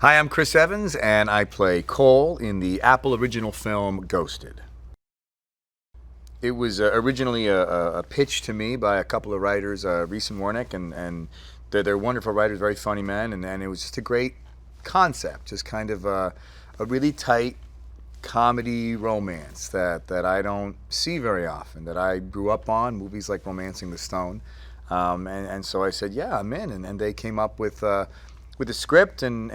Hi, I'm Chris Evans, and I play Cole in the Apple original film Ghosted. It was originally a pitch to me by a couple of writers, Reese and Warnick, and they're wonderful writers, very funny men, and it was just a great concept, just kind of a really tight comedy romance that I don't see very often, that I grew up on, movies like Romancing the Stone. And so I said, yeah, I'm in. And they came up with a script, and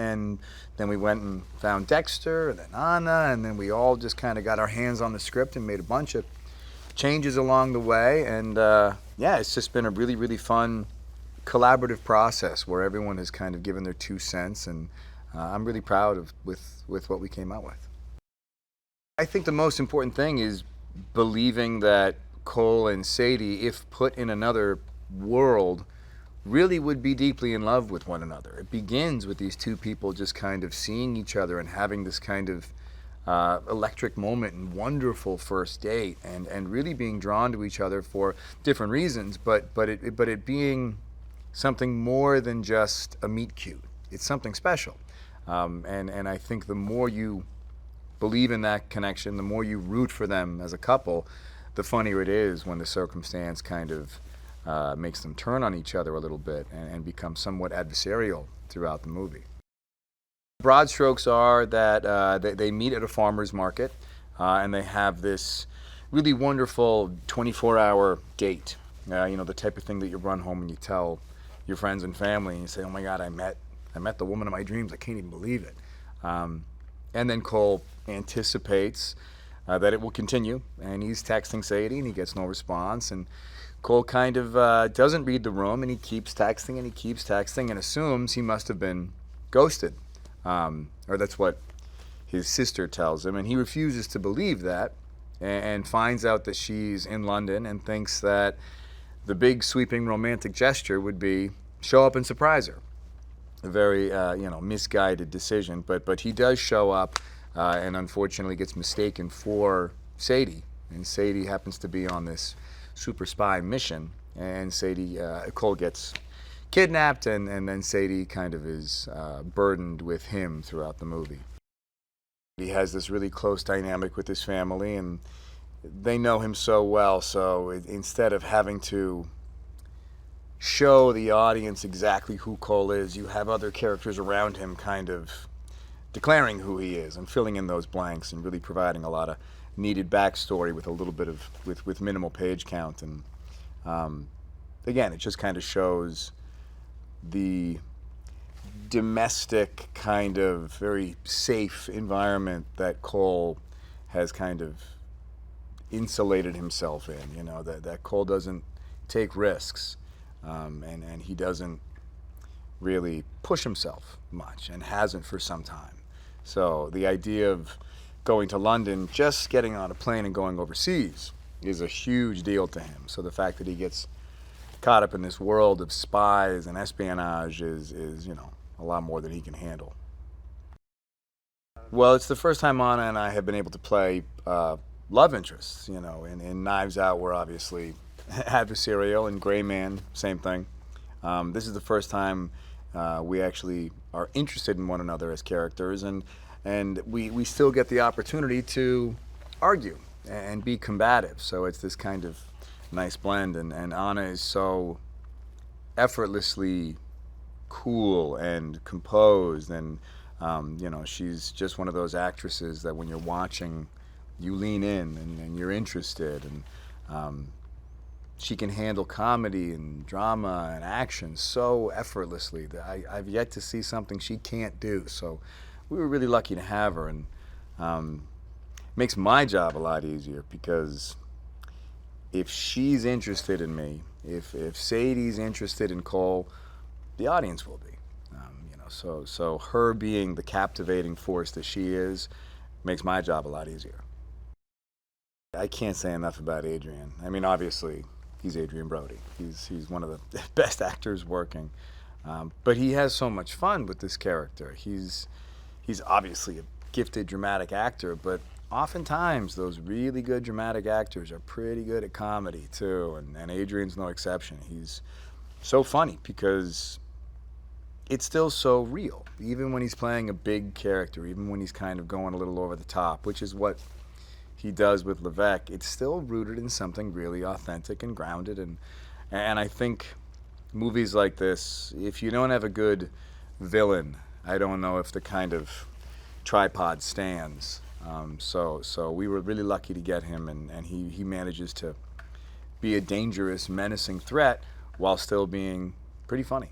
then we went and found Dexter, and then Anna, and then we all just kind of got our hands on the script and made a bunch of changes along the way. And yeah, it's just been a really, really fun collaborative process where everyone has kind of given their 2 cents, and I'm really proud of with what we came out with. I think the most important thing is believing that Cole and Sadie, if put in another world, really would be deeply in love with one another. It begins with these two people just kind of seeing each other and having this kind of electric moment and wonderful first date, and really being drawn to each other for different reasons, but it being something more than just a meet cute. It's something special, and I think the more you believe in that connection, the more you root for them as a couple, the funnier it is when the circumstance kind of makes them turn on each other a little bit and become somewhat adversarial throughout the movie. Broad strokes are that they meet at a farmer's market, and they have this really wonderful 24-hour date. The type of thing that you run home and you tell your friends and family, and you say, "Oh my God, I met the woman of my dreams. I can't even believe it." And then Cole anticipates that it will continue, and he's texting Sadie, and he gets no response. And Cole kind of doesn't read the room, and he keeps texting and he keeps texting and assumes he must have been ghosted. Or that's what his sister tells him, and he refuses to believe that, and finds out that she's in London, and thinks that the big sweeping romantic gesture would be show up and surprise her. A very misguided decision, but he does show up, and unfortunately gets mistaken for Sadie, and Sadie happens to be on this super spy mission, and Cole gets kidnapped, and then Sadie kind of is burdened with him throughout the movie. He has this really close dynamic with his family, and they know him so well, so instead of having to show the audience exactly who Cole is, you have other characters around him kind of declaring who he is and filling in those blanks and really providing a lot of needed backstory with a little bit of with minimal page count. And again, it just kind of shows the domestic kind of very safe environment that Cole has kind of insulated himself in. That Cole doesn't take risks, and he doesn't really push himself much, and hasn't for some time. So the idea of going to London, just getting on a plane and going overseas, is a huge deal to him. So the fact that he gets caught up in this world of spies and espionage is a lot more than he can handle. Well, it's the first time Anna and I have been able to play love interests. In Knives Out, we're obviously adversarial, and Gray Man, same thing. This is the first time we actually are interested in one another as characters, and we still get the opportunity to argue and be combative. So it's this kind of nice blend, and Anna is so effortlessly cool and composed, and she's just one of those actresses that when you're watching, you lean in and you're interested, and she can handle comedy and drama and action so effortlessly that I've yet to see something she can't do. So we were really lucky to have her, and makes my job a lot easier, because if she's interested in me, if Sadie's interested in Cole, the audience will be. So her being the captivating force that she is makes my job a lot easier. I can't say enough about Adrian. I mean, obviously, he's Adrian Brody. He's one of the best actors working, but he has so much fun with this character. He's obviously a gifted dramatic actor, but oftentimes those really good dramatic actors are pretty good at comedy too, and Adrian's no exception. He's so funny because it's still so real, even when he's playing a big character, even when he's kind of going a little over the top, which is what he does with Levesque. It's still rooted in something really authentic and grounded, and I think movies like this, if you don't have a good villain, I don't know if the kind of tripod stands. So we were really lucky to get him, and he manages to be a dangerous, menacing threat while still being pretty funny.